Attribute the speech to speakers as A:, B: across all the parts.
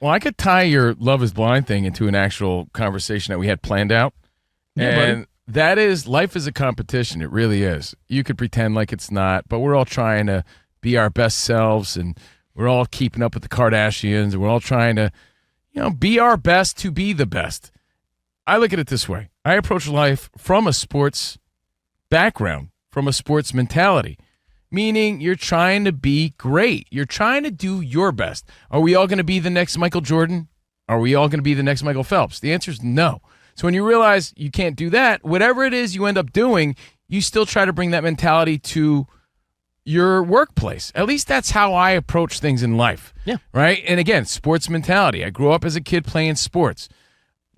A: Well, I could tie your Love is Blind thing into an actual conversation that we had planned out. And that is, life is a competition. It really is. You could pretend like it's not, but we're all trying to be our best selves, and we're all keeping up with the Kardashians, and we're all trying to, be our best to be the best. I look at it this way. I approach life from a sports background, from a sports mentality, meaning you're trying to be great. You're trying to do your best. Are we all going to be the next Michael Jordan? Are we all going to be the next Michael Phelps? The answer is no. So when you realize you can't do that, whatever it is you end up doing, you still try to bring that mentality to your workplace. At least that's how I approach things in life.
B: Yeah.
A: Right? And again, sports mentality. I grew up as a kid playing sports.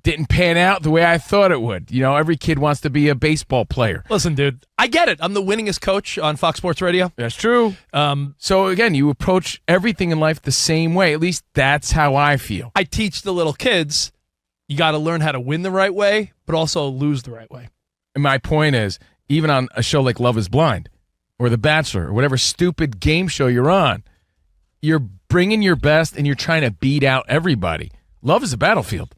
A: Didn't pan out the way I thought it would. Every kid wants to be a baseball player.
B: Listen, dude, I get it. I'm the winningest coach on Fox Sports Radio.
A: That's true. So again, you approach everything in life the same way. At least that's how I feel.
B: I teach the little kids, you got to learn how to win the right way, but also lose the right way.
A: And my point is, even on a show like Love is Blind or The Bachelor or whatever stupid game show you're on, you're bringing your best and you're trying to beat out everybody. Love is a battlefield.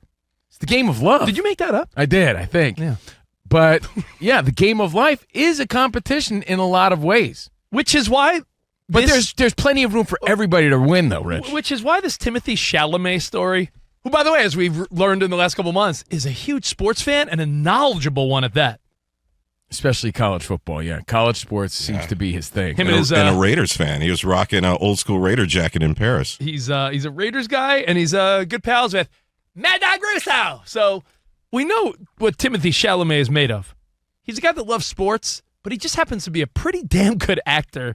A: It's the game of love.
B: Did you make that up?
A: I did, I think.
B: Yeah.
A: But, yeah, the game of life is a competition in a lot of ways.
B: Which is why...
A: But there's plenty of room for everybody to win, though, Rich.
B: Which is why this Timothée Chalamet story, who, by the way, as we've learned in the last couple months, is a huge sports fan and a knowledgeable one at that.
A: Especially college football, yeah. College sports seems to be his thing.
C: And a Raiders fan. He was rocking an old school Raider jacket in Paris.
B: He's a Raiders guy, and he's good pals with Mad Dog Russo. So we know what Timothée Chalamet is made of. He's a guy that loves sports, but he just happens to be a pretty damn good actor.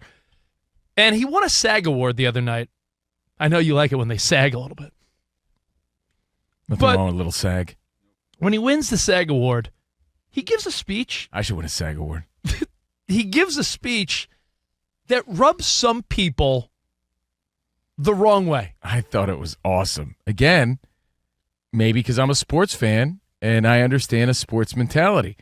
B: And he won a SAG Award the other night. I know you like it when they sag a little bit.
A: Nothing wrong with a little SAG.
B: When he wins the SAG Award, he gives a speech.
A: I should win a SAG Award.
B: He gives a speech that rubs some people the wrong way.
A: I thought it was awesome. Again, maybe because I'm a sports fan and I understand a sports mentality.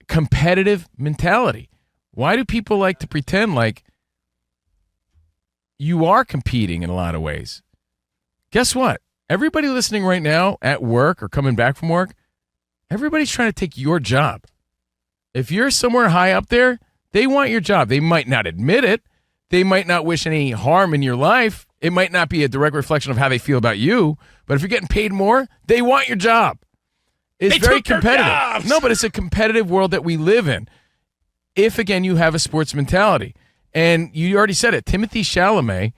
A: Competitive mentality. Why do people like to pretend like you are competing in a lot of ways? Guess what? Everybody listening right now at work or coming back from work, everybody's trying to take your job. If you're somewhere high up there, they want your job. They might not admit it. They might not wish any harm in your life. It might not be a direct reflection of how they feel about you, but if you're getting paid more, they want your job. It's very competitive. No, but it's a competitive world that we live in. If, again, you have a sports mentality. And you already said it, Timothée Chalamet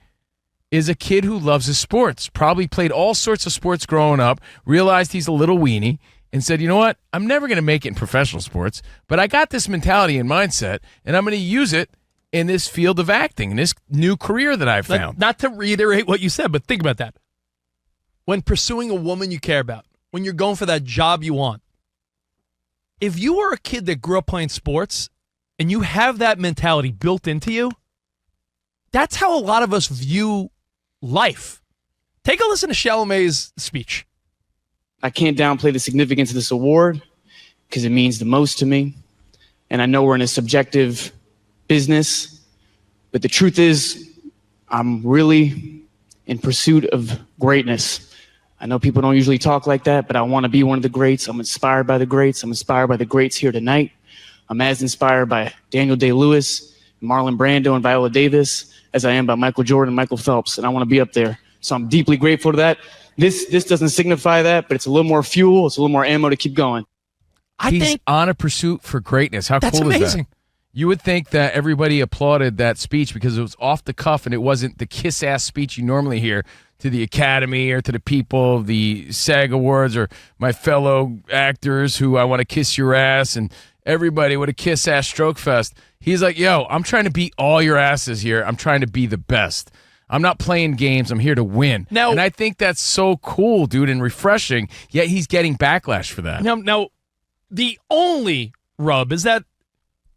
A: is a kid who loves his sports, probably played all sorts of sports growing up, realized he's a little weenie, and said, you know what, I'm never going to make it in professional sports, but I got this mentality and mindset, and I'm going to use it in this field of acting, in this new career that I've found.
B: Not to reiterate what you said, but think about that. When pursuing a woman you care about, when you're going for that job you want, if you were a kid that grew up playing sports and you have that mentality built into you, that's how a lot of us view life. Take a listen to Chalamet's speech.
D: I can't downplay the significance of this award because it means the most to me. And I know we're in a subjective business, but the truth is I'm really in pursuit of greatness. I know people don't usually talk like that, but I want to be one of the greats. I'm inspired by the greats. I'm inspired by the greats here tonight. I'm as inspired by Daniel Day-Lewis, Marlon Brando, and Viola Davis as I am by Michael Jordan and Michael Phelps, and I want to be up there. So I'm deeply grateful to that. This doesn't signify that, but it's a little more fuel. It's a little more ammo to keep going.
A: He's on a pursuit for greatness. How cool is
B: amazing.
A: that? You would think that everybody applauded that speech because it was off the cuff and it wasn't the kiss-ass speech you normally hear to the Academy or to the people of the SAG Awards or my fellow actors who I want to kiss your ass and everybody with a kiss-ass stroke fest. He's like, yo, I'm trying to beat all your asses here. I'm trying to be the best. I'm not playing games. I'm here to win. And I think that's so cool, dude, and refreshing, yet he's getting backlash for that.
B: Now the only rub is that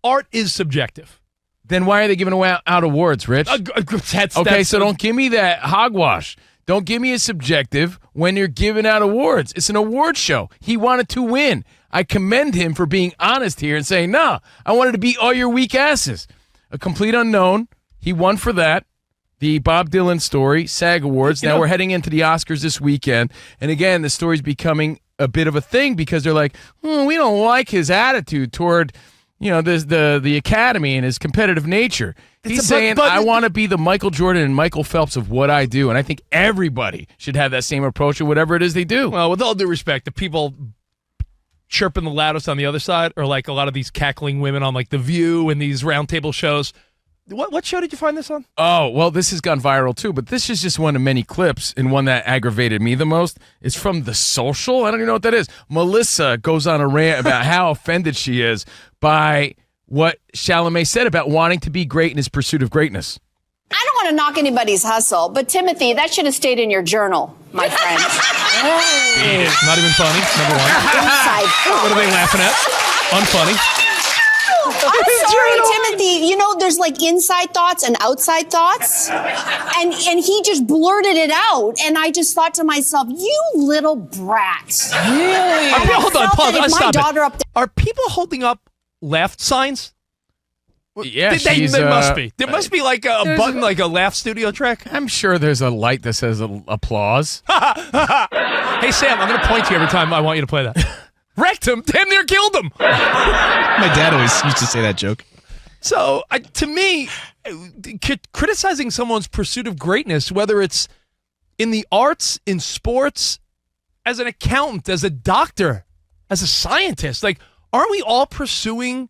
B: art is subjective.
A: Then why are they giving away out awards, Rich? So don't give me that hogwash. Don't give me a subjective when you're giving out awards. It's an award show. He wanted to win. I commend him for being honest here and saying, nah, I wanted to beat all your weak asses. A complete unknown. He won for that. The Bob Dylan story, SAG Awards. Now we're heading into the Oscars this weekend. And again, the story's becoming a bit of a thing because they're like, we don't like his attitude toward, the Academy and his competitive nature. He's saying, I want to be the Michael Jordan and Michael Phelps of what I do. And I think everybody should have that same approach to whatever it is they do.
B: Well, with all due respect, the people chirping the loudest on the other side are like a lot of these cackling women on like The View and these roundtable shows. What show did you find this on?
A: Oh, well, this has gone viral too, but this is just one of many clips, and one that aggravated me the most. It's from The Social. I don't even know what that is. Melissa goes on a rant about how offended she is by what Chalamet said about wanting to be great in his pursuit of greatness.
E: I don't want to knock anybody's hustle, but Timothy, that should have stayed in your journal, my friend.
B: Not even funny, number one. What are they laughing at? Unfunny.
E: I'm sorry, Timothy. There's like inside thoughts and outside thoughts. And he just blurted it out. And I just thought to myself, you little brat.
B: Really? Hold on, pause. Stop it. Are people holding up laugh signs?
A: Yeah,
B: they must be. There must be like a button, like a laugh studio track.
A: I'm sure there's a light that says applause.
B: Hey, Sam, I'm going to point to you every time I want you to play that. Wrecked him. Damn near killed him.
F: My dad always used to say that joke.
B: So, to me, criticizing someone's pursuit of greatness, whether it's in the arts, in sports, as an accountant, as a doctor, as a scientist, like, aren't we all pursuing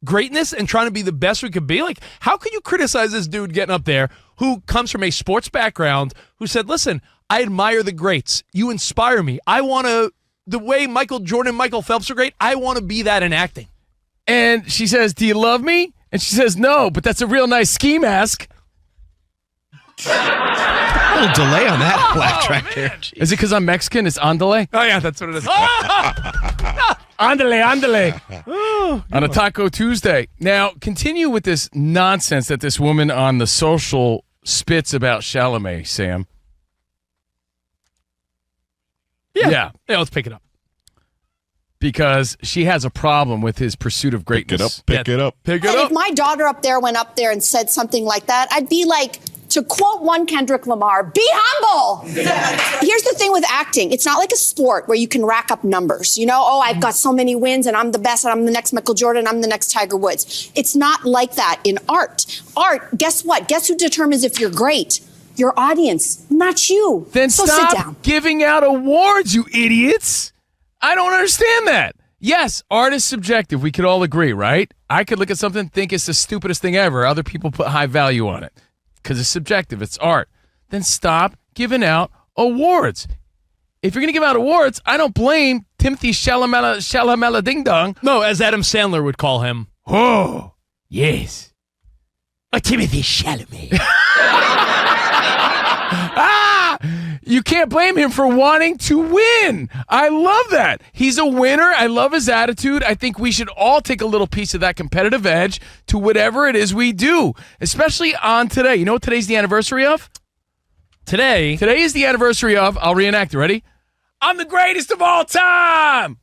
B: greatness and trying to be the best we could be? Like, how could you criticize this dude getting up there who comes from a sports background, who said, listen, I admire the greats. You inspire me. I want to... The way Michael Jordan, Michael Phelps are great, I want to be that in acting.
A: And she says, do you love me? And she says, no, but that's a real nice ski mask.
F: A little delay on that laugh track there.
A: Is it because I'm Mexican? It's on delay?
B: Oh, yeah, that's what it is.
A: Andale. On a Taco Tuesday. Now, continue with this nonsense that this woman on The Social spits about Chalamet, Sam.
B: Yeah, let's pick it up.
A: Because she has a problem with his pursuit of greatness.
C: Pick it up.
E: If my daughter went up there and said something like that, I'd be like, to quote one Kendrick Lamar, be humble. Here's the thing with acting. It's not like a sport where you can rack up numbers. I've got so many wins and I'm the best and I'm the next Michael Jordan, I'm the next Tiger Woods. It's not like that in art. Art, guess what? Guess who determines if you're great? Your audience, not you.
A: Then
E: so
A: stop
E: sit down.
A: giving out awards, you idiots. I don't understand that. Yes, art is subjective. We could all agree, right? I could look at something and think it's the stupidest thing ever. Other people put high value on it because it's subjective. It's art. Then stop giving out awards. If you're going to give out awards, I don't blame Timothée Chalamet Ding Dong.
B: No, as Adam Sandler would call him.
A: Oh, yes. Timothée Chalamet. You can't blame him for wanting to win. I love that. He's a winner. I love his attitude. I think we should all take a little piece of that competitive edge to whatever it is we do, especially on today. You know what today's the anniversary of?
B: Today
A: is the anniversary of, I'll reenact it. Ready? I'm the greatest of all time.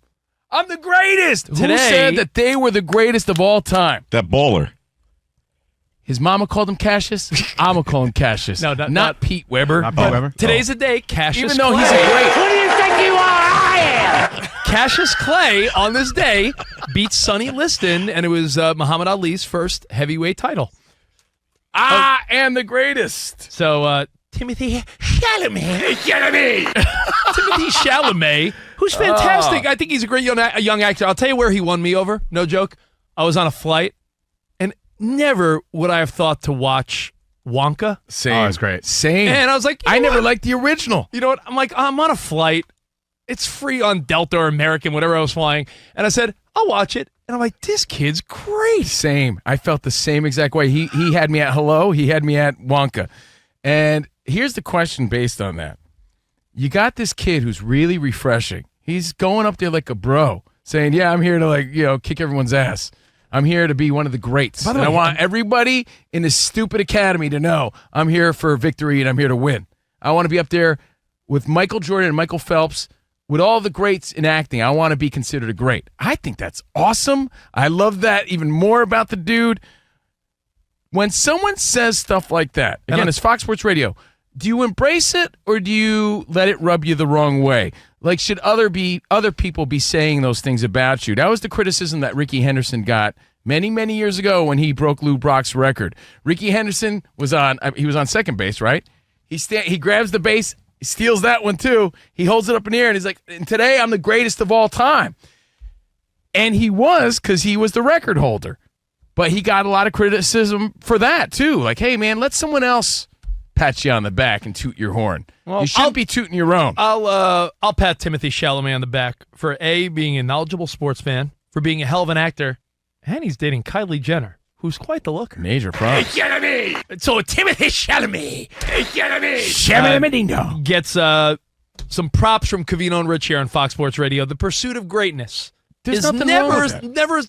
A: I'm the greatest.
B: Today,
A: who said that they were the greatest of all time?
C: That baller.
A: His mama called him Cassius. I'm going to call him Cassius.
B: No, not
A: Pete Weber.
F: Not Pete Weber.
B: Today's the day Cassius
A: Even though
B: Clay.
A: he's a great.
G: Who do you think you are? I am.
B: Cassius Clay on this day beat Sonny Liston, and it was Muhammad Ali's first heavyweight title.
A: I am the greatest.
B: So Timothée Chalamet. Timothée Chalamet, who's fantastic. I think he's a great young actor. I'll tell you where he won me over. No joke. I was on a flight. Never would I have thought to watch Wonka.
A: Same.
F: Oh, it's great.
A: Same.
B: And I was like,
A: I never liked the original.
B: You know what? I'm like, I'm on a flight. It's free on Delta or American, whatever I was flying. And I said, I'll watch it. And I'm like, this kid's great.
A: Same. I felt the same exact way. He had me at Hello. He had me at Wonka. And here's the question based on that. You got this kid who's really refreshing. He's going up there like a bro, saying, yeah, I'm here to kick everyone's ass. I'm here to be one of the greats.
B: By the
A: and
B: way,
A: I want everybody in this stupid academy to know I'm here for victory and I'm here to win. I want to be up there with Michael Jordan and Michael Phelps, with all the greats in acting. I want to be considered a great. I think that's awesome. I love that even more about the dude. when someone says stuff like that, again, it's Fox Sports Radio, do you embrace it or do you let it rub you the wrong way? Like, should other people be saying those things about you? That was the criticism that Ricky Henderson got many, many years ago when he broke Lou Brock's record. Ricky Henderson was on second base, right? He grabs the base, he steals that one too. He holds it up in the air and he's like, and today I'm the greatest of all time. And he was, because he was the record holder. But he got a lot of criticism for that too. Like, hey man, let someone else pat you on the back and toot your horn. Well, you shouldn't be tooting your own.
B: I'll pat Timothée Chalamet on the back for being a knowledgeable sports fan, for being a hell of an actor, and he's dating Kylie Jenner, who's quite the looker.
A: Major props.
B: So Timothée Chalamet gets some props from COVINO and Rich here on Fox Sports Radio. The pursuit of greatness.
A: There's
B: There's
A: nothing wrong with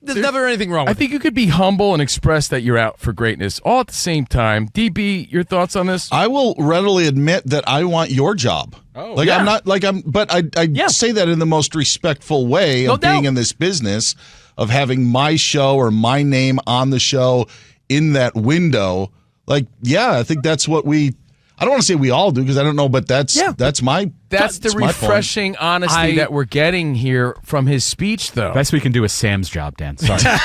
A: that.
B: never anything wrong with
A: I think you could be humble and express that you're out for greatness all at the same time. DB, your thoughts on this?
H: I will readily admit that I want your job.
A: Oh,
H: like
A: yeah.
H: I'm not like I'm, but I say that in the most respectful way of being in this business, of having my show or my name on the show in that window. Like, yeah, I think that's what I don't want to say we all do because I don't know, but that's my
A: That's the refreshing honesty that we're getting here from his speech, though.
I: Best we can do is Sam's job, Dan. Sorry.
H: The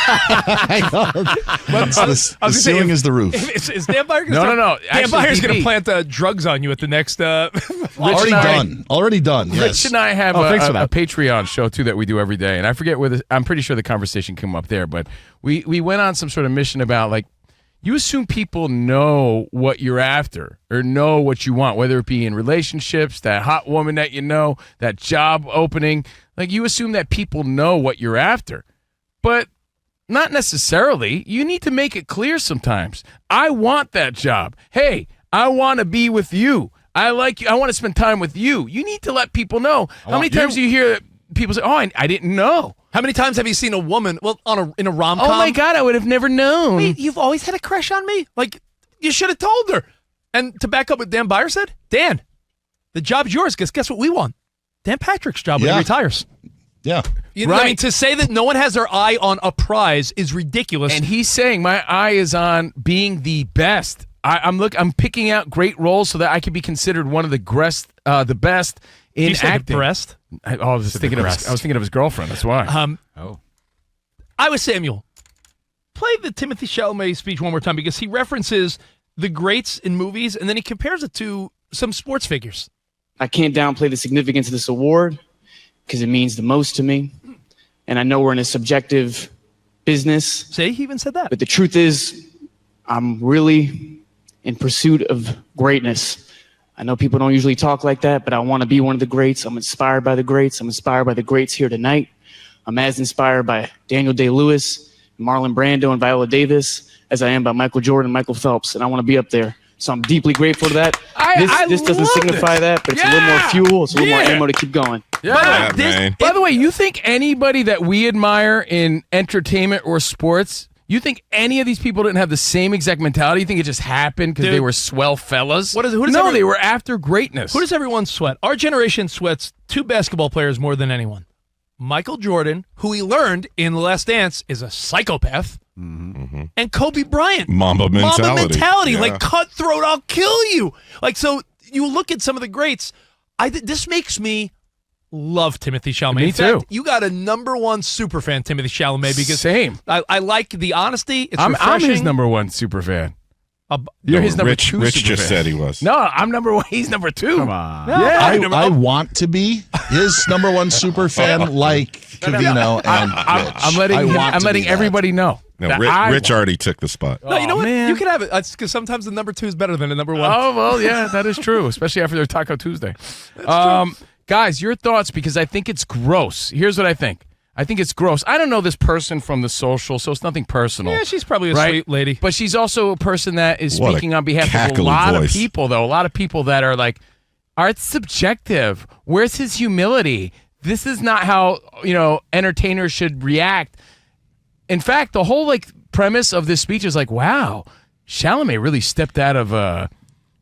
H: ceiling is the roof.
B: Is Dan Beyer going
A: No.
B: Dan Beyer's going to plant drugs on you at the next.
H: Already done. Yes.
A: Rich and I have a Patreon show too that we do every day, and I forget where I'm pretty sure the conversation came up there, but we went on some sort of mission about like. You assume people know what you're after or know what you want, whether it be in relationships, that hot woman that you know, that job opening. Like, you assume that people know what you're after. But not necessarily. You need to make it clear sometimes. I want that job. Hey, I want to be with you. I like you. I want to spend time with you. You need to let people know. How many times do you hear people say, oh, I didn't know?
B: How many times have you seen a woman, in a rom-com?
A: Oh, my God, I would have never known.
B: Wait, you've always had a crush on me? Like, you should have told her. And to back up what Dan Beyer said, Dan, the job's yours, because guess what we want? Dan Patrick's job when he retires.
H: Yeah.
B: I mean, to say that no one has their eye on a prize is ridiculous.
A: And he's saying my eye is on being the best. I'm picking out great roles so that I can be considered one of the best in
B: you said
A: acting.
B: Breast?
A: I was thinking of his girlfriend. That's why.
B: I was Samuel. Play the Timothée Chalamet speech one more time because he references the greats in movies and then he compares it to some sports figures.
D: I can't downplay the significance of this award because it means the most to me. And I know we're in a subjective business.
B: See, he even said that.
D: But the truth is, I'm really in pursuit of greatness. I know people don't usually talk like that, but I want to be one of the greats. I'm inspired by the greats. I'm inspired by the greats here tonight. I'm as inspired by Daniel Day-Lewis, Marlon Brando, and Viola Davis as I am by Michael Jordan and Michael Phelps, and I want to be up there. So I'm deeply grateful to that. This doesn't signify that, but it's a little more fuel. It's a little more ammo to keep going.
A: By the way, you think anybody that we admire in entertainment or sports, you think any of these people didn't have the same exact mentality? You think it just happened because they were swell fellas? They were after greatness.
B: Who does everyone sweat? Our generation sweats two basketball players more than anyone. Michael Jordan, who we learned in The Last Dance is a psychopath, and Kobe Bryant.
C: Mamba mentality.
B: Yeah. Like cutthroat, I'll kill you. Like, so you look at some of the greats. This makes me love Timothée Chalamet.
A: Me
B: in fact,
A: too.
B: You got a number one super fan, Timothée Chalamet, because
A: same.
B: I like the honesty. It's
A: I'm
B: refreshing.
A: his number one super fan.
C: You're
A: his number
C: Rich,
A: two.
C: Rich
A: super
C: just
A: fan.
C: said he was.
A: No, I'm number one. He's number two.
I: Come on.
H: I want to be his number one super fan, like COVINO and Rich.
A: I'm letting everybody know.
C: No, Rich already took the spot.
B: No, you know what?
A: Man.
B: You can have it. Because sometimes the number two is better than the number one.
A: Oh, well, yeah, that is true, especially after their Taco Tuesday. Guys, your thoughts, because I think it's gross. Here's what I think. I think it's gross. I don't know this person from the social, so it's nothing personal.
B: Yeah, she's probably a
A: right?
B: sweet lady.
A: But she's also a person that is
C: What a
A: speaking on behalf of a
C: cackling
A: lot
C: voice.
A: of people, though. A lot of people that are like, art's subjective. Where's his humility? This is not how, entertainers should react. In fact, the whole premise of this speech is like, wow, Chalamet really stepped out of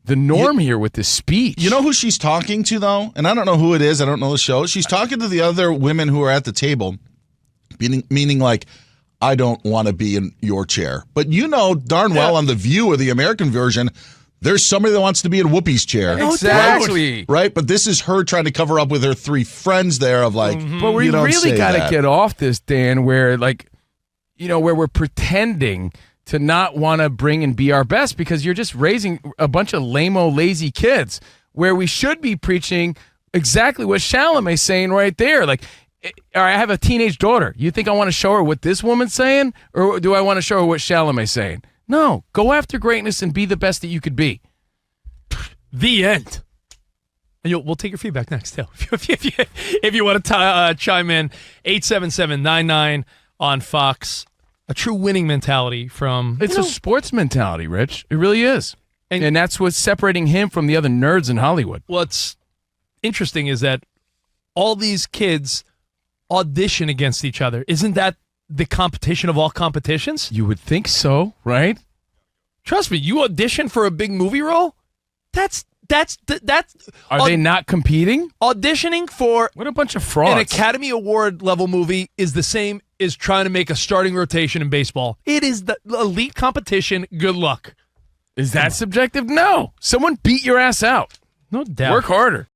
A: the norm here with this speech.
H: You know who she's talking to, though? And I don't know who it is. I don't know the show. She's talking to the other women who are at the table, meaning like, I don't want to be in your chair. But you know darn well on The View or the American version, there's somebody that wants to be in Whoopi's chair.
A: Exactly.
H: Right? But this is her trying to cover up with her 3 friends there of like,
A: But we
H: you don't
A: really
H: say
A: got to
H: that.
A: get off this, Dan, where where we're pretending to not want to bring and be our best because you're just raising a bunch of lame-o, lazy kids where we should be preaching exactly what Chalamet's saying right there. Like, all right, I have a teenage daughter. You think I want to show her what this woman's saying, or do I want to show her what Chalamet's saying? No, go after greatness and be the best that you could be.
B: The end. And we'll take your feedback next, too. if you want to chime in, 877-99 on Fox. A true winning mentality from...
A: It's a sports mentality, Rich. It really is. And that's what's separating him from the other nerds in Hollywood.
B: What's interesting is that all these kids audition against each other. Isn't that the competition of all competitions?
A: You would think so, right?
B: Trust me, you audition for a big movie role? That's
A: Are they not competing?
B: Auditioning for
A: what a bunch of frauds.
B: An Academy Award level movie is the same as trying to make a starting rotation in baseball. It is the elite competition. Good luck.
A: Is that subjective? No. Someone beat your ass out.
B: No doubt.
A: Work harder.